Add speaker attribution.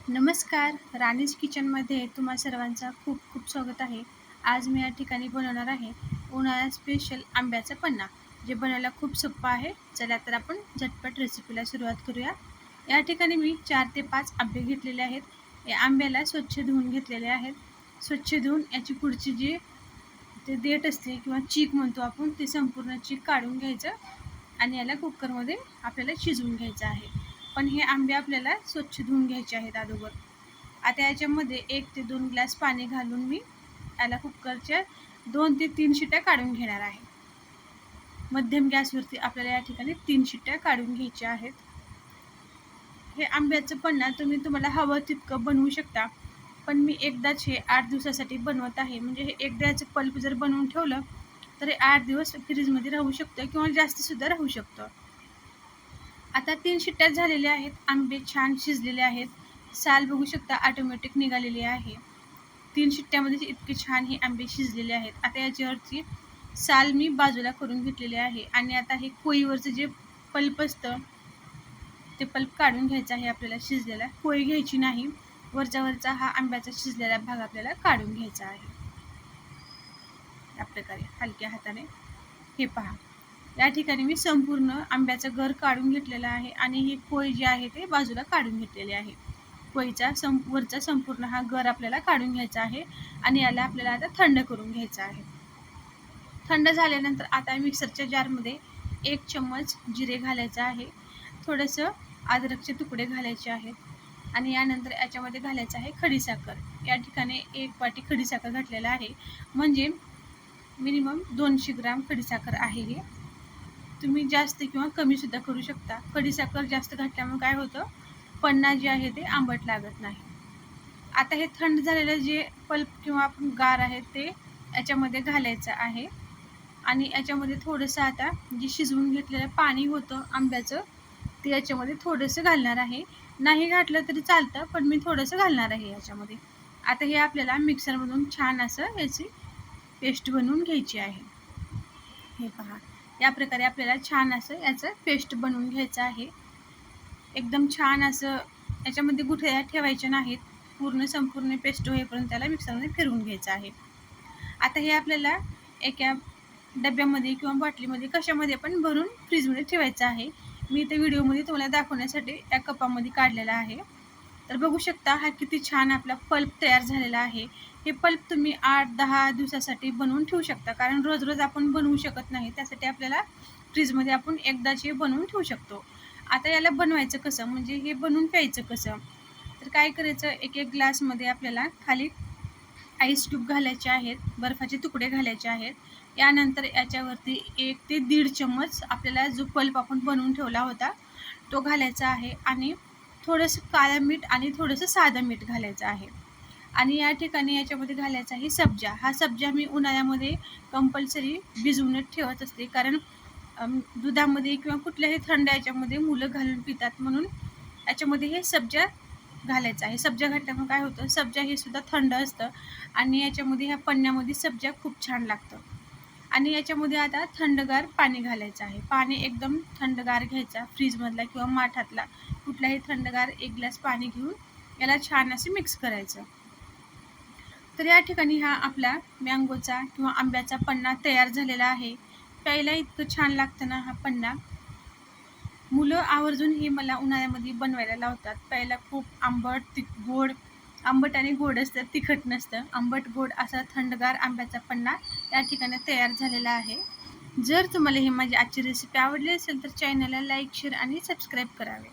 Speaker 1: नमस्कार. राणीज किचनमध्ये तुम्हा सर्वांचा खूप खूप स्वागत आहे. आज मी या ठिकाणी बनवणार आहे उन्हाळा स्पेशल आंब्याचा पन्ना, जे बनवायला खूप सोपं आहे. चला तर आपण झटपट रेसिपीला सुरुवात करूया. या ठिकाणी मी 4 ते 5 आंबे घेतलेले आहेत. या आंब्याला स्वच्छ धुवून घेतलेले आहेत. स्वच्छ धुवून याची पुढची जी ते देठ असते किंवा चीक म्हणतो आपण, ते संपूर्ण चीक काढून घ्यायचं आणि याला कुकरमध्ये आपल्याला शिजवून घ्यायचं आहे. पण हे आंबे आपल्याला स्वच्छ धुवून घ्यायचे आहेत अगोदर. आता याच्यामध्ये 1 ते 2 ग्लास पाणी घालून मी याला कुकरच्या 2 ते 3 शिट्ट्या काढून घेणार आहे. मध्यम गॅसवरती आपल्याला या ठिकाणी 3 शिट्ट्या काढून घ्यायच्या आहेत. हे आंब्याचं पन्ना तुम्हाला हवं तितकं बनवू शकता. पण मी एकदाच हे 8 दिवसासाठी बनवत आहे. म्हणजे हे एकदा याचं पल्प जर बनवून ठेवलं तर हे 8 दिवस फ्रीजमध्ये राहू शकतं किंवा जास्तसुद्धा राहू शकतं. आता 3 शिट्ट्या झालेल्या आहेत. आंबे छान शिजलेले आहेत. साल बघू शकता ऑटोमॅटिक निघालेली आहे. 3 शिट्ट्यामध्ये इतके छान हे आंबे शिजलेले आहेत. आता याच्यावरची साल मी बाजूला करून घेतलेली आहे आणि आता हे कोळीवरचं जे पल्प असतं ते पल्प काढून घ्यायचं आहे आपल्याला शिजलेला. कोळी घ्यायची नाही. वरचा हा आंब्याचा शिजलेला भाग आपल्याला काढून घ्यायचा आहे. या प्रकारे हलक्या हाताने. हे पहा, या ठिकाणी मी संपूर्ण आंब्याचं गर काढून घेतलेलं आहे आणि ही कोळी जी आहे ते बाजूला काढून घेतलेली आहे. कोळीचा वरचा संपूर्ण हा गर आपल्याला काढून घ्यायचा आहे आणि याला आपल्याला आता थंड करून घ्यायचा आहे. थंड झाल्यानंतर आता मिक्सरच्या जारमध्ये 1 चम्मच जिरे घालायचं आहे. थोडंसं अद्रकचे तुकडे घालायचे आहेत आणि यानंतर याच्यामध्ये घालायचं आहे खडीसाखर. या ठिकाणी 1 वाटी खडीसाखर घातलेला आहे. म्हणजे मिनिमम 200 ग्राम खडीसाखर आहे. हे तुम्ही जास्त किंवा कमी सुद्धा करू शकता. खडीसाखर जास्त घातल्यामुळे काय होतं, पन्ना जे आहे ते आंबट लागत नाही. आता हे थंड झालेलं जे पल्प किंवा गार आहे ते याच्यामध्ये घालायचं आहे आणि याच्यामध्ये थोडंसं आता जे शिजवून घेतलेलं पाणी होतं आंब्याचं ते याच्यामध्ये थोडंसं घालणार आहे. नाही घातलं तरी चालतं, पण मी थोडंसं घालणार आहे याच्यामध्ये. आता हे आपल्याला मिक्सरमधून छान असं याची पेस्ट बनवून घ्यायची आहे. हे पहा, या प्रकारे आपल्याला छान असं याचं पेस्ट बनवून घ्यायचं आहे. एकदम छान असं याच्यामध्ये गुठळ्या ठेवायच्या नाहीत. संपूर्ण पेस्ट होईपर्यंत त्याला मिक्सरमध्ये फिरवून घ्यायचं आहे. आता हे आपल्याला एका डब्यामध्ये किंवा बाटलीमध्ये कशामध्ये पण भरून फ्रीजमध्ये ठेवायचं आहे. मी इथे व्हिडिओमध्ये तुम्हाला दाखवण्यासाठी या कपामध्ये काढलेला आहे. तर बघू शकता हा किती छान आपला पल्प तयार झालेला आहे. हे पल्प तुम्ही 8-10 दिवसासाठी बनवून ठेवू शकता, कारण रोज रोज आपण बनवू शकत नाही. त्यासाठी आपल्याला फ्रीजमध्ये आपण एकदाच हे बनवून ठेवू शकतो. आता याला बनवायचं कसं, म्हणजे हे बनवून प्यायचं कसं, तर काय करायचं, 1-1 ग्लासमध्ये आपल्याला खाली आईस क्यूब घालायचे आहेत, बर्फाचे तुकडे घालायचे आहेत. यानंतर याच्यावरती 1 ते 1.5 चम्मच आपल्याला जो पल्प आपण बनवून ठेवला होता तो घालायचा आहे आणि थोडंसं काळं मीठ आणि थोडंसं साधं मीठ घालायचं आहे. आणि या ठिकाणी याच्यामध्ये घालायचा आहे सब्जा. हा सब्जा मी उन्हाळ्यामध्ये कंपल्सरी भिजवूनच ठेवत असते, कारण दुधामध्ये किंवा कुठल्याही थंड याच्यामध्ये मुलं घालून पितात, म्हणून याच्यामध्ये हे सब्जा घालायचं आहे. सब्जा घातल्यामुळे काय होतं, सब्जा हे सुद्धा थंड असतं आणि याच्यामध्ये ह्या पन्न्यामध्ये सब्जा खूप छान लागतं. आणि याच्यामध्ये आता थंडगार पाणी घालायचं आहे. पाणी एकदम थंडगार घ्यायचा, फ्रीजमधला किंवा माठातला कुठलाही थंडगार 1 ग्लास पाणी घेऊन याला छान असे मिक्स करायचं. तर या ठिकाणी हा आपला मँगोचा किंवा आंब्याचा पन्ना तयार झालेला आहे. प्यायला इतकं छान लागतं ना हा पन्ना. मुलं आवर्जून हे मला उन्हाळ्यामध्ये बनवायला लावतात. प्यायला खूप आंबट आणि गोड असतं, तिखट नसतं. आंबट गोड असा थंडगार आंब्याचा पन्ना या ठिकाणी तयार झालेला आहे. जर तुम्हाला ही माझी आजची रेसिपी आवडली असेल तर चॅनलला लाईक, शेअर आणि सबस्क्राईब करावे.